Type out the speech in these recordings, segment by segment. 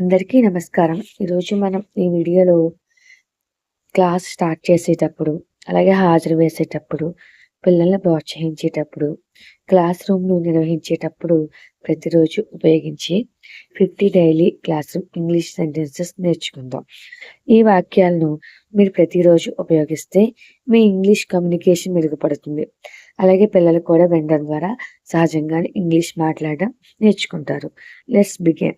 అందరికీ నమస్కారం. ఈరోజు మనం ఈ వీడియోలో క్లాస్ స్టార్ట్ చేసేటప్పుడు, అలాగే హాజరు వేసేటప్పుడు, పిల్లల్ని ప్రోత్సహించేటప్పుడు, క్లాస్ రూమ్‌ను నిర్వహించేటప్పుడు ప్రతిరోజు ఉపయోగించే 50 daily class room English sentences నేర్చుకుందాం. ఈ వాక్యాలను మీరు ప్రతిరోజు ఉపయోగిస్తే మీ ఇంగ్లీష్ కమ్యూనికేషన్ మెరుగుపడుతుంది. అలాగే పిల్లలు కూడా వినడం ద్వారా సహజంగానే ఇంగ్లీష్ మాట్లాడడం నేర్చుకుంటారు. Let's begin.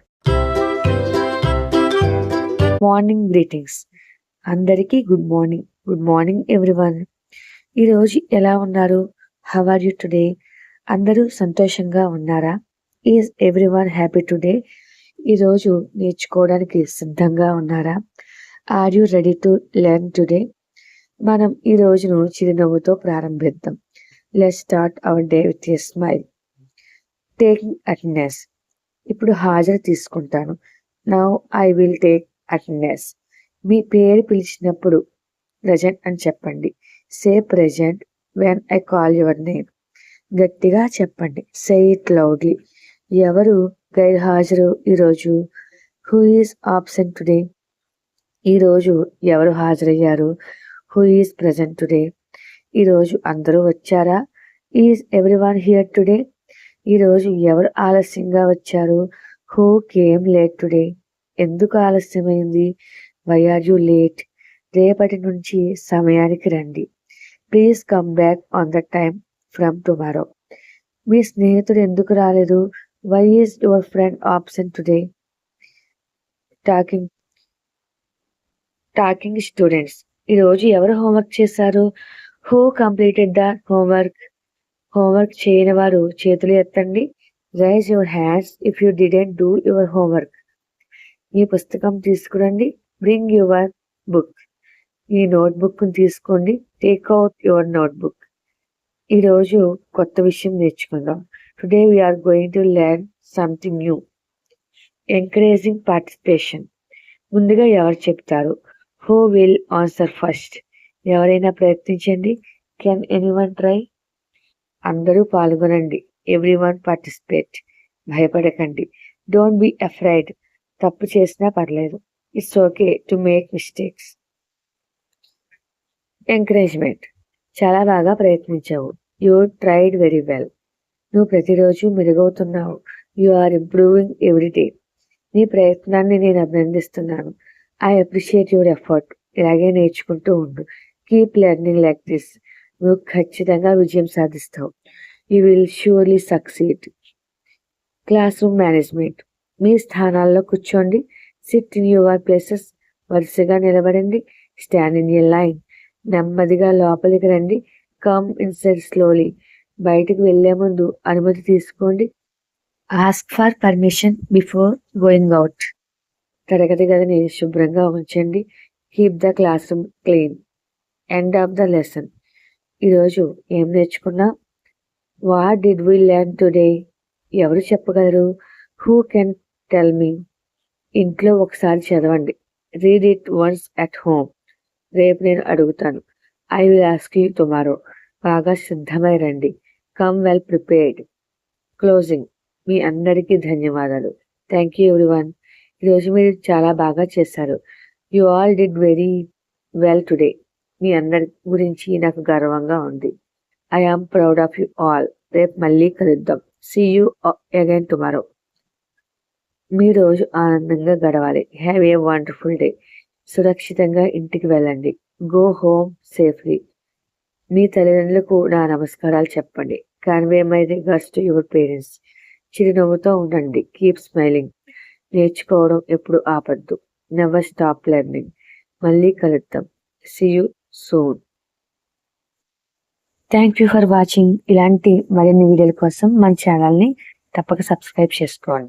Morning greetings. అందరికీ good morning. Good morning everyone. ఈరోజు ఎలా ఉన్నారు? How are you today? అందరూ సంతోషంగా ఉన్నారా? Is everyone happy today? ఈరోజు నేర్చుకోవడానికి సిద్ధంగా ఉన్నారా? Are you ready to learn today? మనం ఈ రోజును చిరునవ్వుతో ప్రారంభిద్దాం. Let's start our day with a smile. Taking attendance. ఇప్పుడు హాజరు తీసుకుంటాను. Now I will take attendance. మీ పేరు పిలిచినప్పుడు ప్రెజెంట్ అని చెప్పండి. Say present when I call your name. గట్టిగా చెప్పండి. Say it loudly. ఎవరు గైర్హాజరు ఈరోజు? Who is absent today? ఈరోజు ఎవరు హాజరయ్యారు? Who is present today? ఈరోజు అందరూ వచ్చారా? Is everyone here today? ఈరోజు ఎవరు ఆలస్యంగా వచ్చారు? Who came late today? ఎందుకు ఆలస్యమైంది? Why are you late? రేపటి నుంచి సమయానికి రండి. Please come back on the time from tomorrow. మీ స్నేహితుడు ఎందుకు రాలేదు? Why is your friend absent today? Talking students. ఈరోజు ఎవరు హోంవర్క్ చేశారు? Who completed the homework? Homework చేయని వారు చేతులు ఎత్తండి. Raise your hands if you didn't do your homework. ఈ పుస్తకం తీసుకురండి. Bring your book. ఈ నోట్బుక్ను తీసుకోండి. Take out your notebook. ఈరోజు కొత్త విషయం నేర్చుకుందాం. Today we're going to learn something new. Encouraging participation. ముందుగా ఎవరు చెప్తారు? Who will answer first? ఎవరైనా ప్రయత్నించండి. Can anyone try? అందరూ పాల్గొనండి. Everyone participate. భయపడకండి. Don't be afraid. తప్పు చేసినా పర్లేదు. It's okay to make mistakes. Encouragement. చాలా బాగా ప్రయత్నించావు. You tried very well. నువ్వు ప్రతిరోజు మెరుగవుతున్నావు. You are improving every day. నీ ప్రయత్నాన్ని నేను అభినందిస్తున్నాను. I appreciate your effort. ఇలాగే నేర్చుకుంటూ ఉండు. Keep learning like this. నువ్వు ఖచ్చితంగా విజయం సాధిస్తావు. You will surely succeed. Classroom management. మీ స్థానాల్లో కూర్చోండి. Sit in your places. వరుసగా నిలబడండి. Stand in a line. నెమ్మదిగా లోపలికి రండి. Come inside slowly. బయటకు వెళ్లే ముందు అనుమతి తీసుకోండి. Ask for permission before going out. తరగతి గదిని శుభ్రంగా ఉంచండి. Keep the class room clean. End of the lesson. ఈరోజు ఏం నేర్చుకున్నా? What did we learn today? ఎవరు చెప్పగలరు? Who can tell me? ఇంట్లో ఒకసారి చదవండి. Read it once at home. రేపు నేను అడుగుతాను. I will ask you tomorrow. బాగా సిద్ధమై రండి. Come well prepared. క్లోజింగ్. మీ అందరికీ ధన్యవాదాలు. Thank you everyone. ఈరోజు మీరు చాలా బాగా చేశారు. You all did very well today. మీ అందరి గురించి నాకు గర్వంగా ఉంది. I am proud of you all. రేపు మళ్ళీ కలుద్దాం. See you again tomorrow. మీ రోజు ఆనందంగా గడవాలి. Have a wonderful day. సురక్షితంగా ఇంటికి వెళ్ళండి. Go home safely. మీ తల్లిదండ్రులకు నా నమస్కారాలు చెప్పండి. Convey my regards to your parents. చిరునవ్వుతో ఉండండి. Keep smiling. నేర్చుకోవడం ఎప్పుడు ఆపద్దు. Never stop learning. మళ్ళీ కలుద్దాం. See you soon. Thank you for watching. ఇలాంటి మరిన్ని వీడియోల కోసం మన ఛానల్ని తప్పక సబ్స్క్రైబ్ చేసుకోండి.